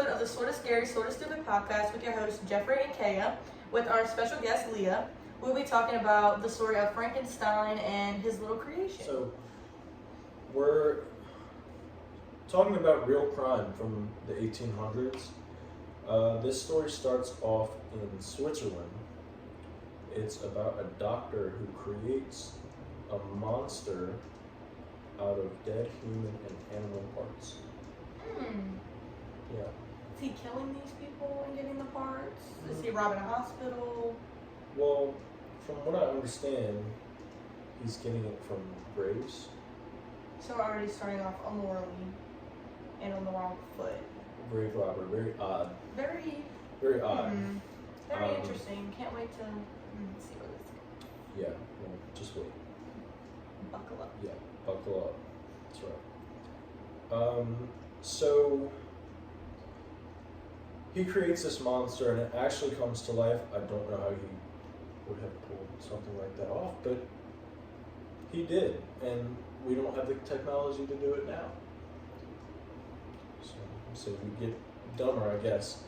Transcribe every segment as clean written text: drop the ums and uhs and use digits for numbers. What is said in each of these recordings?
episode of the Sorta Scary, Sorta Stupid podcast with your hosts Jeffrey and Kaya, with our special guest Leah. We'll be talking about the story of Frankenstein and his little creation. So, we're talking about real crime from the 1800s. This story starts off in Switzerland. It's about a doctor who creates a monster out of dead human and animal parts. Yeah. Is he killing these people and getting the parts? Is he robbing a hospital? Well, from what I understand, he's getting it from graves. So we're already starting off immorally and on the wrong foot. Grave robber, very odd. Very odd. Very interesting. Can't wait to see where this goes. Yeah, well, just wait. Buckle up. Yeah, buckle up. That's right. So he creates this monster and it actually comes to life. I don't know how he would have pulled something like that off, but he did, and we don't have the technology to do it now. So we get dumber, I guess.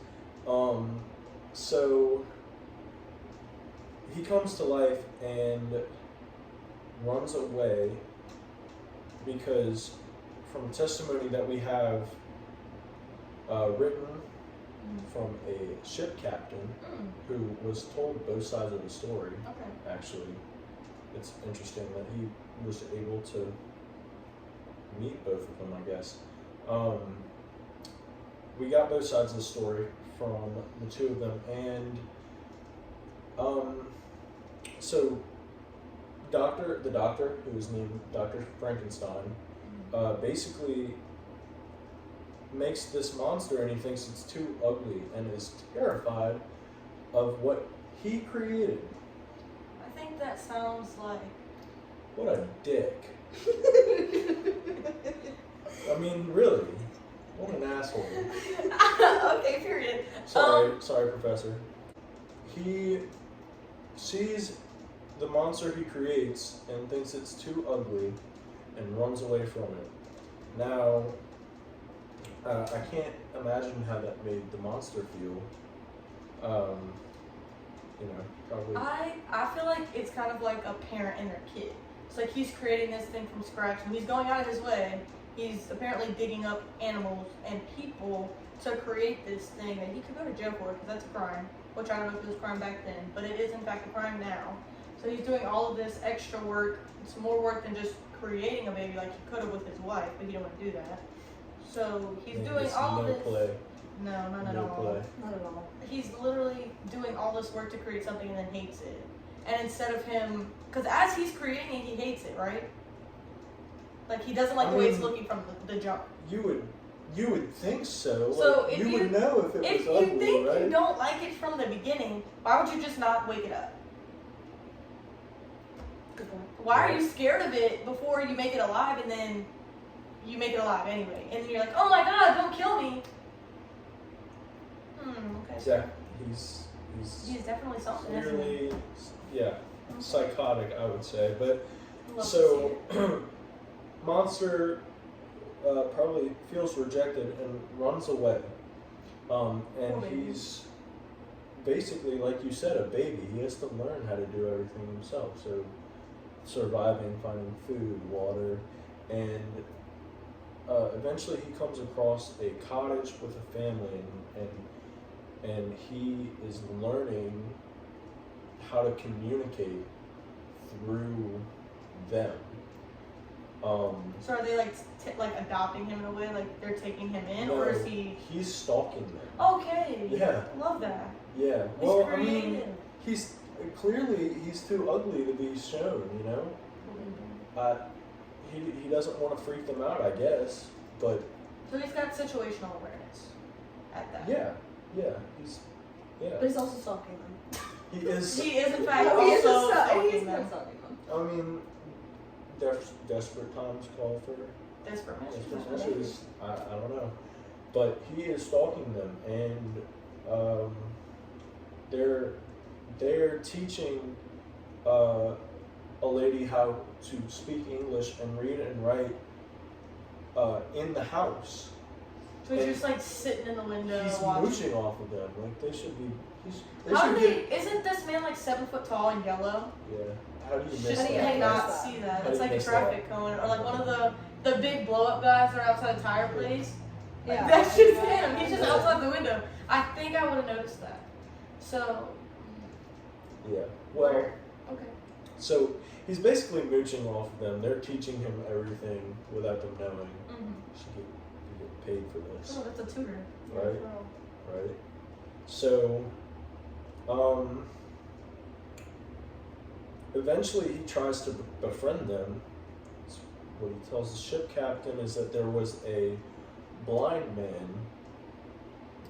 So he comes to life and runs away because from testimony that we have written from a ship captain who was told both sides of the story. Okay. Actually, it's interesting that he was able to meet both of them, I guess. We got both sides of the story from the two of them, and so the doctor, who is named Dr. Frankenstein, basically makes this monster, and he thinks it's too ugly and is terrified of what he created. I think that sounds like... What a dick. I mean, really. What an asshole. Okay, period. Sorry, Professor. He sees the monster he creates and thinks it's too ugly and runs away from it. Now, I can't imagine how that made the monster feel. Probably. I feel like it's kind of like a parent and their kid. It's like he's creating this thing from scratch and he's going out of his way. He's apparently digging up animals and people to create this thing that he could go to jail for because that's a crime, which I don't know if it was a crime back then, but it is in fact a crime now. So he's doing all of this extra work. It's more work than just creating a baby like he could have with his wife, but he didn't want to do that. So he's doing all of this. Play. No, not at all. Not at all. He's literally doing all this work to create something and then hates it. And instead of him, because as he's creating it, he hates it, right? Like he doesn't like the way it's looking from the jump. You would think so. So like, you would know if it was ugly, right? If you think you don't like it from the beginning, why would you just not wake it up? Good point. Why are you scared of it before you make it alive and then you make it alive anyway? And then you're like, oh my god, don't kill me. Okay. Yeah, he's definitely something. clearly, psychotic, I would say. But Love so monster probably feels rejected and runs away. And he's basically, like you said, a baby. He has to learn how to do everything himself. So surviving, finding food, water, and eventually he comes across a cottage with a family, and he is learning how to communicate through them. So are they like adopting him in a way, like they're taking him in, No, or is he? He's stalking them. Okay. Yeah. Love that. Yeah. He's Well, creative. I mean, he's too ugly to be shown. He doesn't want to freak them out, I guess, but. So he's got situational awareness at that. Yeah. But he's also stalking them. He is. He is in fact He is also stalking stalking them. them. I mean, desperate times call for Desperate desperate measures. measures. I don't know, but he is stalking them, and they're teaching a lady how to speak English and read and write in the house. So he's just like sitting in the window He's watching. mooching off of them. Like they should be. How do they? Isn't this man like 7 foot tall and yellow? Yeah. How do you miss Just that? did not that? see that. How It's do you like a miss traffic cone, or like one of the big blow up guys that are outside a tire place. Like, Yeah. that's just him. He's just outside the window. I think I would have noticed that. So. Yeah. Well. Okay. So he's basically mooching off of them. They're teaching him everything without them knowing. Mm-hmm. You get paid for this, Oh, that's a tutor. right? Right. So, eventually he tries to befriend them. What he tells the ship captain is that there was a blind man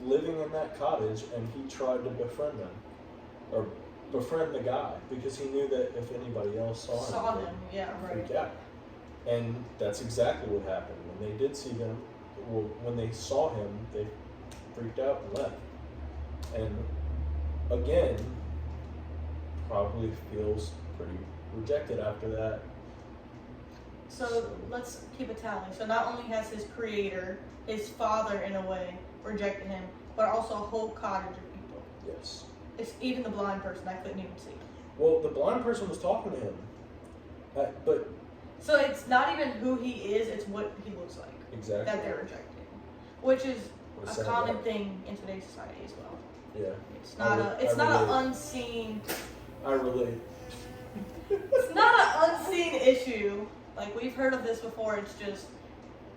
living in that cottage, and he tried to befriend them, or befriend the guy, because he knew that if anybody else saw him, Yeah, they'd right. freak out. And that's exactly what happened. When they did see them, well, when they saw him, they freaked out and left. And again, probably feels pretty rejected after that. So let's keep a tally. So not only has his creator, his father in a way, rejected him, but also a whole cottage of people. Yes. It's even the blind person I couldn't even see. Well, the blind person was talking to him, but So it's not even who he is, it's what he looks like exactly that they're rejecting. Which is What a sad common that. thing in today's society as well. Yeah. It's not an unseen I relate. it's not an unseen issue. Like we've heard of this before, it's just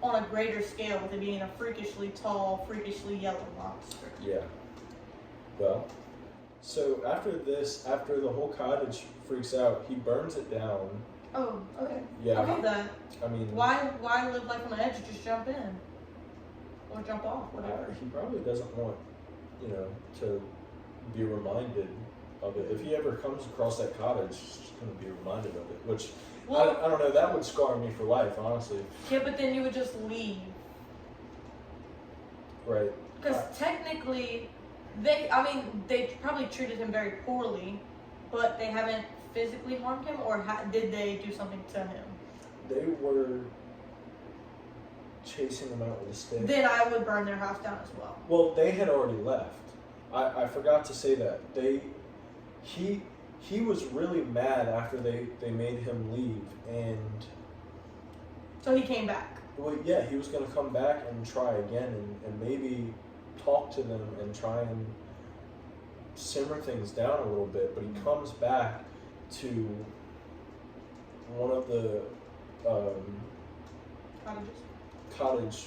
on a greater scale with it being a freakishly tall, freakishly yellow monster. Yeah. Well, so after the whole cottage freaks out, he burns it down. Oh, okay. Yeah. I love that. I mean, Why live life on the edge? Just jump in. Or jump off, whatever. he probably doesn't want, to be reminded of it. If he ever comes across that cottage, he's just going to be reminded of it. Which, Well, I don't know, that would scar me for life, honestly. yeah, but then you would just leave. Right. Because technically, they probably treated him very poorly, but they haven't physically harmed him, or did they do something to him? They were chasing him out with a stick. Then I would burn their house down as well. Well, they had already left. I forgot to say that. He was really mad after they made him leave, and So he came back. well, yeah, he was going to come back and try again, and maybe talk to them and try and simmer things down a little bit. But he comes back to one of the Cottages. cottage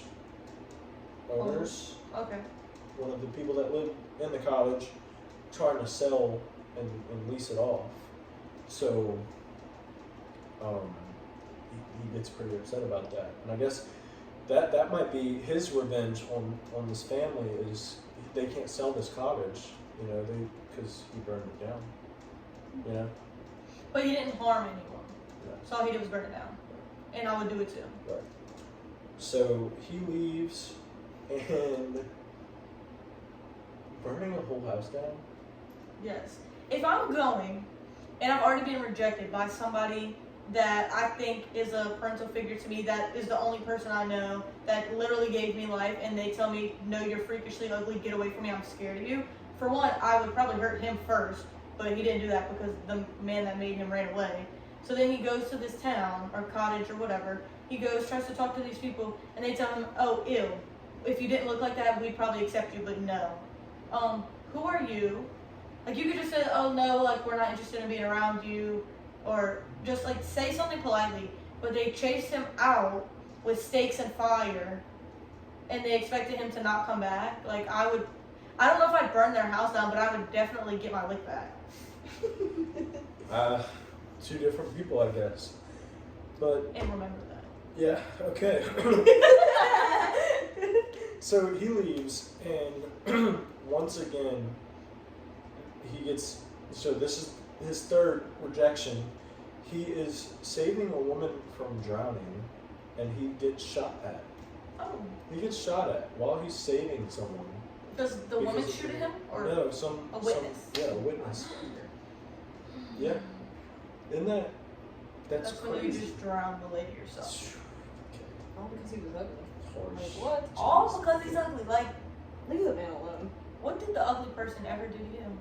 owners, Okay. one of the people that live in the cottage, trying to sell and lease it off. So he gets pretty upset about that, and I guess that might be his revenge on this family, is they can't sell this cottage, because he burned it down, But he didn't harm anyone. Yeah. So all he did was burn it down. And I would do it too. Right. So he leaves, and burning a whole house down. Yes. If I'm going and I've already been rejected by somebody that I think is a parental figure to me, that is the only person I know that literally gave me life, and they tell me, no, you're freakishly ugly, get away from me, I'm scared of you. For one, I would probably hurt him first, but he didn't do that because the man that made him ran away. So then he goes to this town or cottage or whatever. He goes, tries to talk to these people, and they tell him, oh, ew, if you didn't look like that, we'd probably accept you, but no. Who are you? Like, you could just say, oh, no, like, we're not interested in being around you, or just, like, say something politely. But they chased him out with stakes and fire, and they expected him to not come back. Like, I don't know if I'd burn their house down, but I would definitely get my lick back. Two different people, I guess. But, And remember that. yeah, okay. So he leaves, and once again, so this is his third rejection. He is saving a woman from drowning, and he gets shot at. Oh. He gets shot at while he's saving someone. Does the woman shoot at him? Or No, a witness? A witness. Yeah. Isn't that's when you crazy? just drown the lady yourself. All because he was ugly. harsh. what? All because he's ugly. Like, Leave the man alone. what did the ugly person ever do to him?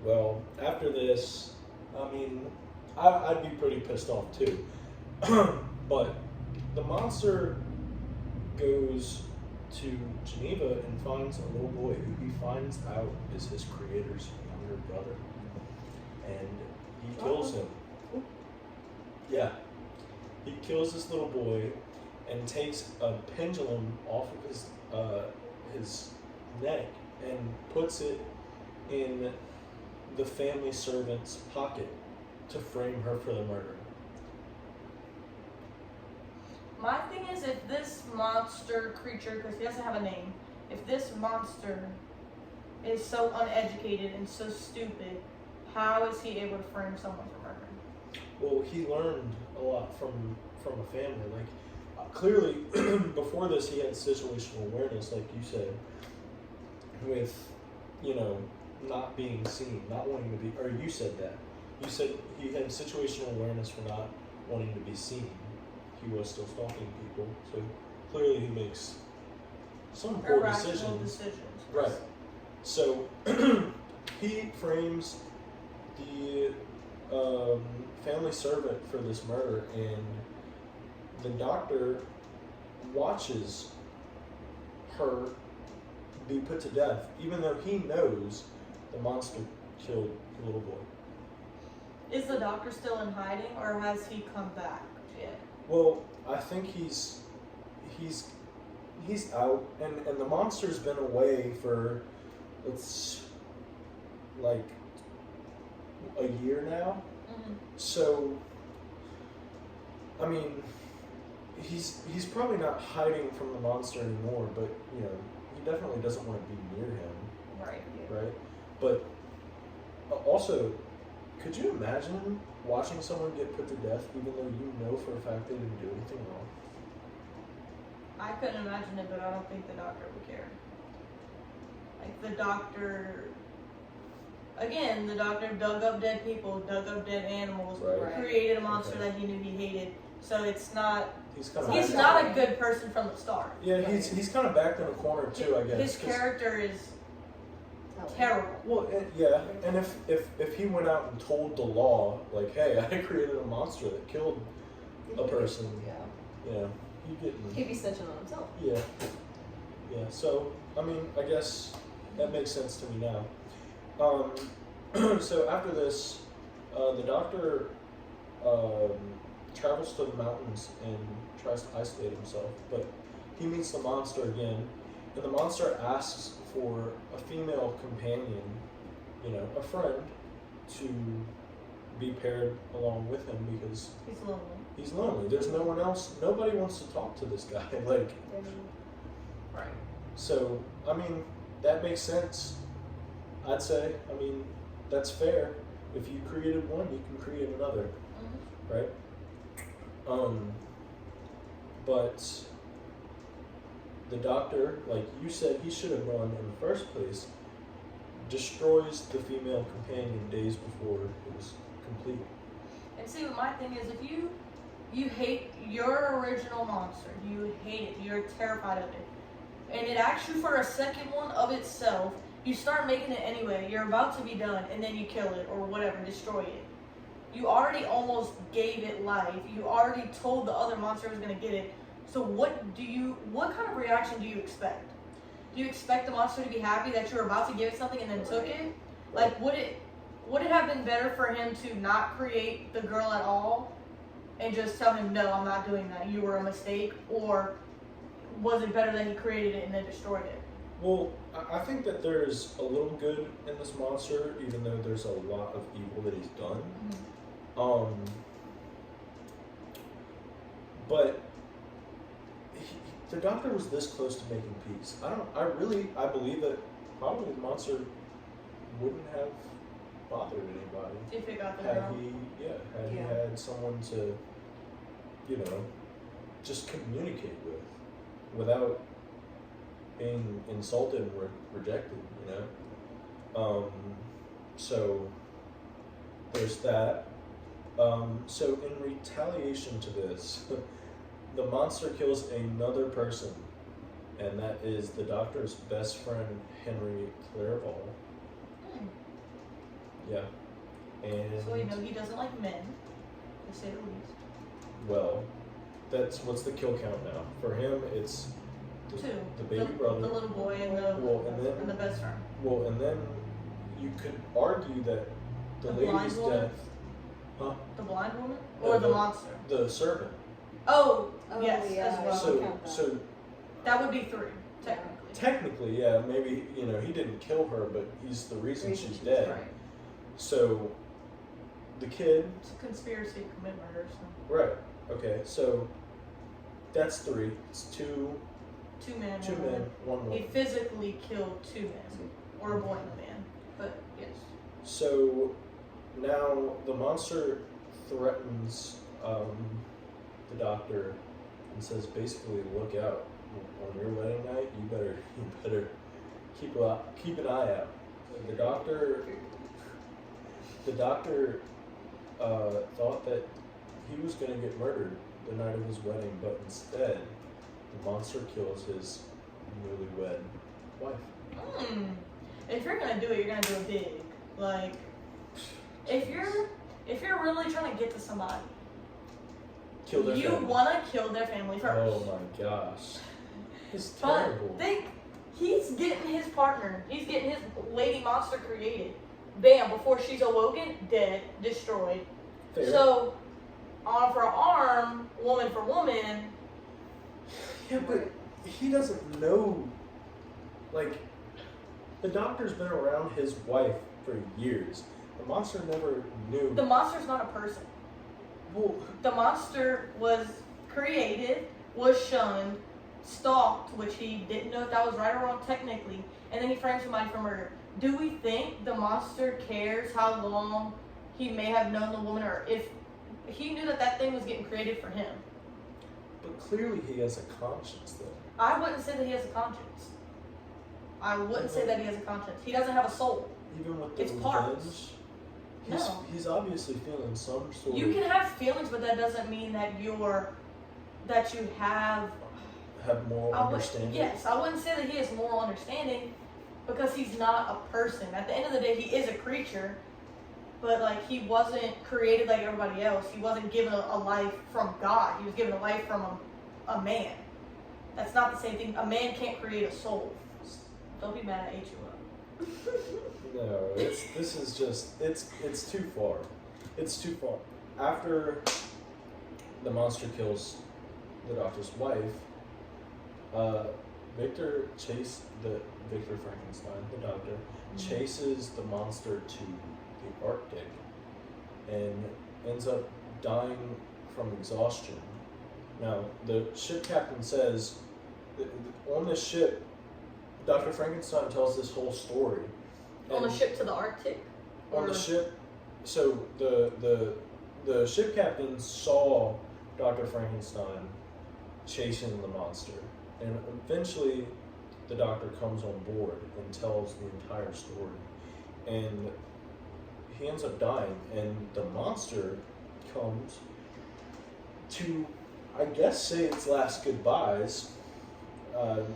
Well, after this, I mean, I'd be pretty pissed off too. But the monster goes to Geneva and finds a little boy who he finds out is his creator's younger brother. And he kills him. Yeah. He kills this little boy and takes a pendulum off of his neck and puts it in the family servant's pocket to frame her for the murder. My thing is, if this monster creature, because he doesn't have a name, if this monster is so uneducated and so stupid, how is he able to frame someone for murder? Well, he learned a lot from a family. Like, clearly, before this, he had situational awareness, like you said, with, not being seen, not wanting to be, or you said that. You said he had situational awareness for not wanting to be seen. He was still stalking people, so clearly he makes some poor Irrational decisions. Right. So he frames the family servant for this murder, and the doctor watches her be put to death, even though he knows the monster killed the little boy. Is the doctor still in hiding, or has he come back yet? Well, I think he's out, and the monster's been away for like a year now. Mm-hmm. So, I mean, he's probably not hiding from the monster anymore, but he definitely doesn't want to be near him, Right. right? But also, could you imagine watching someone get put to death even though you know for a fact they didn't do anything wrong? I couldn't imagine it, but I don't think the doctor would care. Like, the doctor dug up dead people, dug up dead animals, Right. created a monster Okay. that he knew he hated. So it's not. He's Not a good person from the start. Yeah, he's kind of backed in a corner too, I guess. His character is terrible. Well, and if he went out and told the law, like, hey, I created a monster that killed a person, he'd get He'd be snitching on himself. Yeah. So I mean, I guess that makes sense to me now. So after this, the doctor travels to the mountains and tries to isolate himself, but he meets the monster again, and the monster asks for a female companion, a friend, to be paired along with him because he's lonely. There's no one else. Nobody wants to talk to this guy. Like, Right. so I mean, that makes sense. I'd say. I mean, that's fair. If you created one, you can create another, Mm-hmm. right? But the doctor, like you said, he should have known in the first place, destroys the female companion days before it was complete. And see, my thing is, if you hate your original monster, you hate it, you're terrified of it, and it acts you for a second one of itself, you start making it anyway, you're about to be done, and then you kill it, or whatever, destroy it. You already almost gave it life, you already told the other monster was going to get it, so what kind of reaction do you expect? Do you expect the monster to be happy that you're about to give it something and then took it? Like, would it have been better for him to not create the girl at all and just tell him, no, I'm not doing that, you were a mistake? Or was it better that he created it and then destroyed it? Well, I think that there's a little good in this monster, even though there's a lot of evil that he's done. Mm-hmm. But the doctor was this close to making peace. I believe that probably the monster wouldn't have bothered anybody If it got the had girl. he had someone to, just communicate with, without being insulted and rejected, So there's that. So in retaliation to this, the monster kills another person, and that is the Doctor's best friend, Henry Clerval. Yeah. And So we know he doesn't like men, to say the least. well, what's the kill count now? For him, it's Two. The baby brother. The little boy and the best friend. Well, and then you could argue that the lady's death. Huh? The blind woman? No, Or the monster? The servant. Oh, Oh, yes, yeah, as well. So That would be 3, technically. technically, yeah, maybe, he didn't kill her, but he's the reason she's dead. Right. So the kid. It's a conspiracy to commit murder, so. Right. Okay. So that's 3. It's 2. 2 men. 2 men, 1 woman. He physically killed 2 men, or a boy and a man. But yes. So now the monster threatens the Doctor and says, basically, look out on your wedding night. You better keep an eye out. The doctor thought that he was going to get murdered the night of his wedding, but instead, the monster kills his newlywed wife. If you're gonna do it, you're gonna do it big. Like, if you're really trying to get to somebody, Kill their you family. wanna kill their family first. Oh my gosh. It's But terrible. think, he's getting his partner. He's getting his lady monster created. Bam! Before she's awoken, dead, destroyed. Fair. So, arm for arm, woman for woman. Yeah, but he doesn't know. Like, the Doctor's been around his wife for years. The monster never knew. The monster's not a person. Well, The monster was created, was shunned, stalked, which he didn't know if that was right or wrong technically, and then he framed somebody for murder. Do we think the monster cares how long he may have known the woman, or if he knew that thing was getting created for him? but clearly he has a conscience, though. I wouldn't say that he has a conscience. I wouldn't say that he has a conscience. He doesn't have a soul. Even with the It's revenge, parts. he's obviously feeling some sort You of... can have feelings, but that doesn't mean that you have moral understanding. Yes, I wouldn't say that he has moral understanding because he's not a person. At the end of the day, he is a creature, but like he wasn't created like everybody else. He wasn't given a life from God. He was given a life from a man. That's not the same thing. A man can't create a soul. Don't be mad I ate you up. No, it's too far. It's too far. After the monster kills the Doctor's wife, Victor Frankenstein, the Doctor, chases the monster to the Arctic and ends up dying from exhaustion. Now, the ship captain says, on the ship, Dr. Frankenstein tells this whole story. On the ship to the Arctic? On the ship, so the ship captain saw Dr. Frankenstein chasing the monster, and eventually the Doctor comes on board and tells the entire story, and he ends up dying, and the monster comes to, I guess, say its last goodbyes,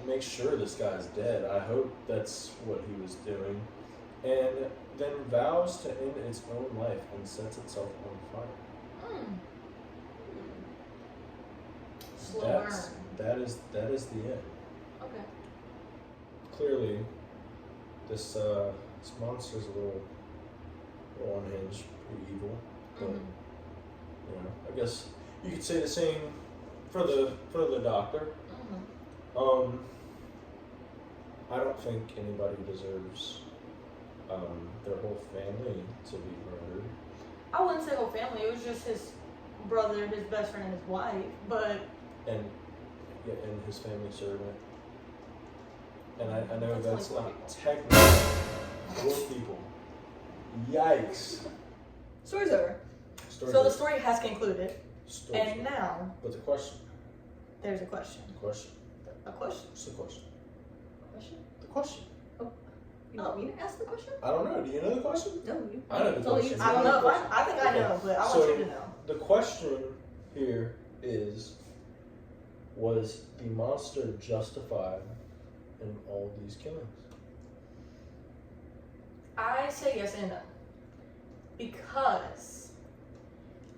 make sure this guy's dead. I hope that's what he was doing. And then vows to end its own life and sets itself on fire. Slow burn. That is the end. Okay. Clearly, this monster's a little unhinged, pretty evil. But I guess you could say the same for the Doctor. I don't think anybody deserves their whole family to be murdered. I wouldn't say whole family. It was just his brother, his best friend, and his wife. But And his family servant. And I know that's not technically 4 people. Yikes. story's over. So the story has concluded. And now But the question. there's a question. The question. A question? What's the question? Question? The question. You want me to ask the question? I don't know. Do you know the question? No, you. I know the Tell question. you. I don't know. I think I know, but I want So- you to know. The question here is, was the monster justified in all these killings? I say yes and no. Because,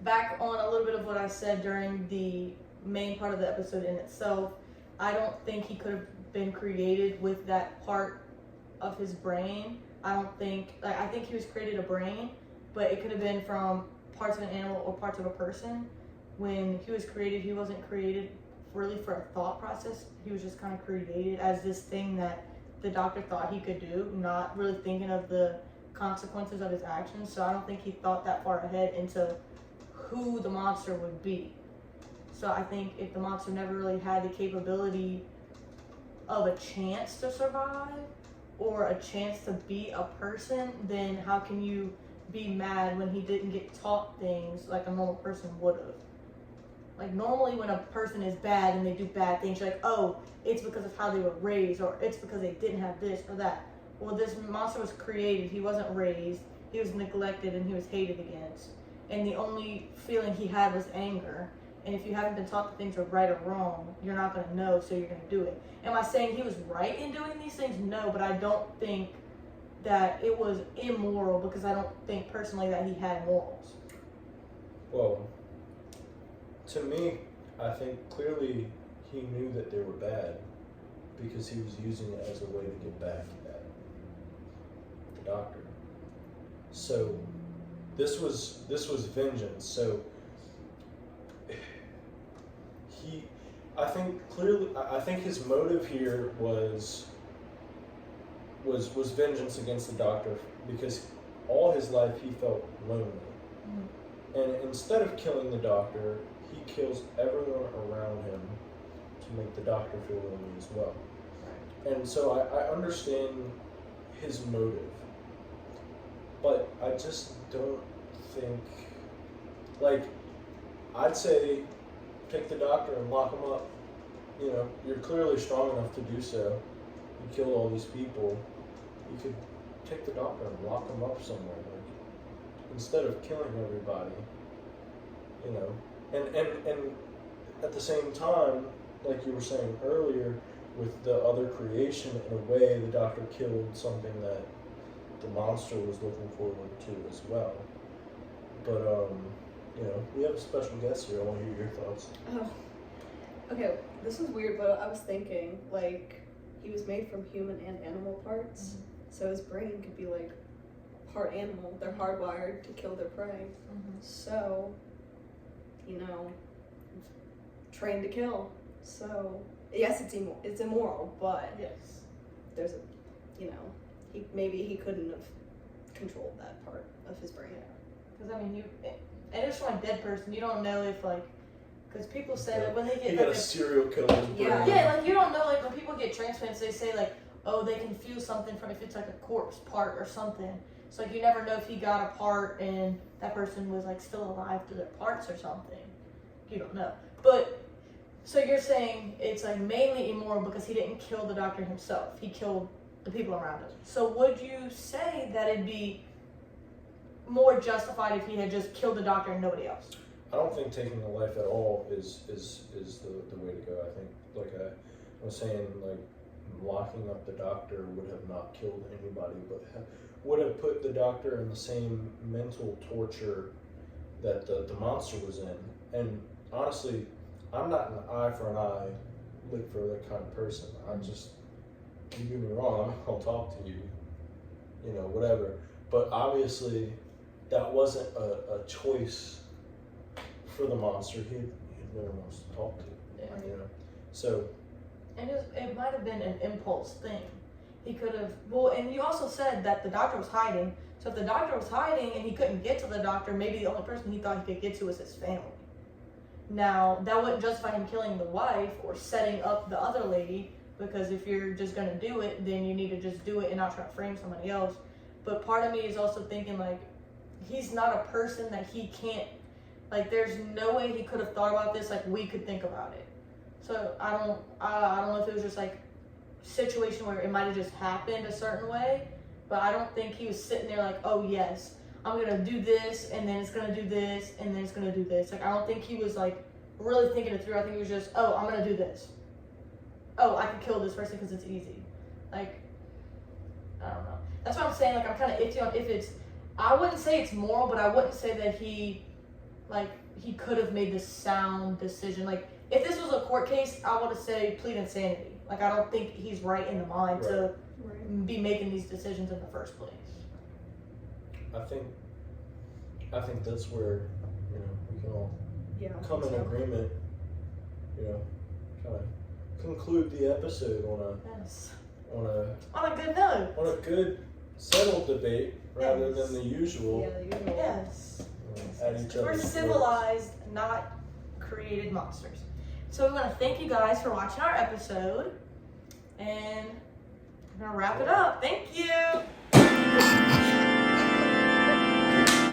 back on a little bit of what I said during the main part of the episode in itself, I don't think he could have been created with that part of his brain. I think he was created a brain, but it could have been from parts of an animal or parts of a person. When he was created, he wasn't created really for a thought process. He was just kind of created as this thing that the doctor thought he could do, not really thinking of the consequences of his actions. So I don't think he thought that far ahead into who the monster would be. So I think if the monster never really had the capability of a chance to survive or a chance to be a person, then how can you be mad when he didn't get taught things like a normal person would have? Like, normally when a person is bad and they do bad things, you're like, oh, it's because of how they were raised, or it's because they didn't have this or that. Well, this monster was created. He wasn't raised. He was neglected and he was hated against. And the only feeling he had was anger. And if you haven't been taught that things are right or wrong, you're not going to know, so you're going to do it. Am I saying he was right in doing these things? No, but I don't think that it was immoral, because I don't think personally that he had morals. Well, to me, I think clearly he knew that they were bad because he was using it as a way to get back at the doctor. So this was vengeance. So I think his motive here was vengeance against the doctor, because all his life he felt lonely. Mm-hmm. And instead of killing the doctor, he kills everyone around him to make the doctor feel lonely as well. Right. And so I understand his motive, but I just don't think, like, I'd say take the doctor and lock him up. You know, you're clearly strong enough to do so. You killed all these people. You could take the doctor and lock him up somewhere, like, instead of killing everybody. You know, and at the same time, like you were saying earlier, with the other creation, in a way, the doctor killed something that the monster was looking forward to as well. But you know, we have a special guest here. I want to hear your thoughts. Oh, okay. This is weird, but I was thinking, like, he was made from human and animal parts, mm-hmm. so his brain could be like part animal. They're hardwired to kill their prey. Mm-hmm. So, you know, trained to kill. So yes, it's immoral, but yes, there's a, you know, maybe he couldn't have controlled that part of his brain. Because I mean, and it's from a dead person. You don't know if, like, because people say that when they get, he like, got a serial killer's brain. Yeah, like, you don't know, like, when people get transplants, they say, like, oh, they can feel something from if it's like a corpse part or something. So, like, you never know if he got a part and that person was, like, still alive through their parts or something. You don't know. But so you're saying it's, like, mainly immoral because he didn't kill the doctor himself. He killed the people around him. So would you say that it'd be more justified if he had just killed the doctor and nobody else? I don't think taking a life at all is the way to go. I think, like I was saying, like, locking up the doctor would have not killed anybody, but would have put the doctor in the same mental torture that the monster was in. And honestly, I'm not an eye for an eye, lick for lick kind of person. I'm just, you do me wrong, I'll talk to you, you know, whatever. But obviously, that wasn't a choice for the monster. He had no one else to talk to, you know. So, and it might have been an impulse thing. He could have, well, and you also said that the doctor was hiding. So if the doctor was hiding and he couldn't get to the doctor, maybe the only person he thought he could get to was his family. Now, that wouldn't justify him killing the wife or setting up the other lady, because if you're just going to do it, then you need to just do it and not try to frame somebody else. But part of me is also thinking, like, he's not a person that he can't, like, there's no way he could have thought about this like we could think about it. So I don't know if it was just like a situation where it might have just happened a certain way, but I don't think he was sitting there like, oh yes, I'm gonna do this and then it's gonna do this and then it's gonna do this. Like, I don't think he was like really thinking it through. I think it was just, oh, I'm gonna do this. Oh, I can kill this person because it's easy. Like, I don't know. That's what I'm saying. Like, I'm kind of iffy on if it's. I wouldn't say it's moral, but I wouldn't say that he could have made this sound decision. Like, if this was a court case, I would say plead insanity. Like, I don't think he's right in the mind to be making these decisions in the first place. I think that's where, you know, we can all come in so. agreement, you know, kind of conclude the episode on a good note. On a good settled debate rather than the usual. Yeah, the usual. Yes. At each We're other's civilized, not created monsters. So we want to thank you guys for watching our episode, and we're gonna wrap it up. Thank you.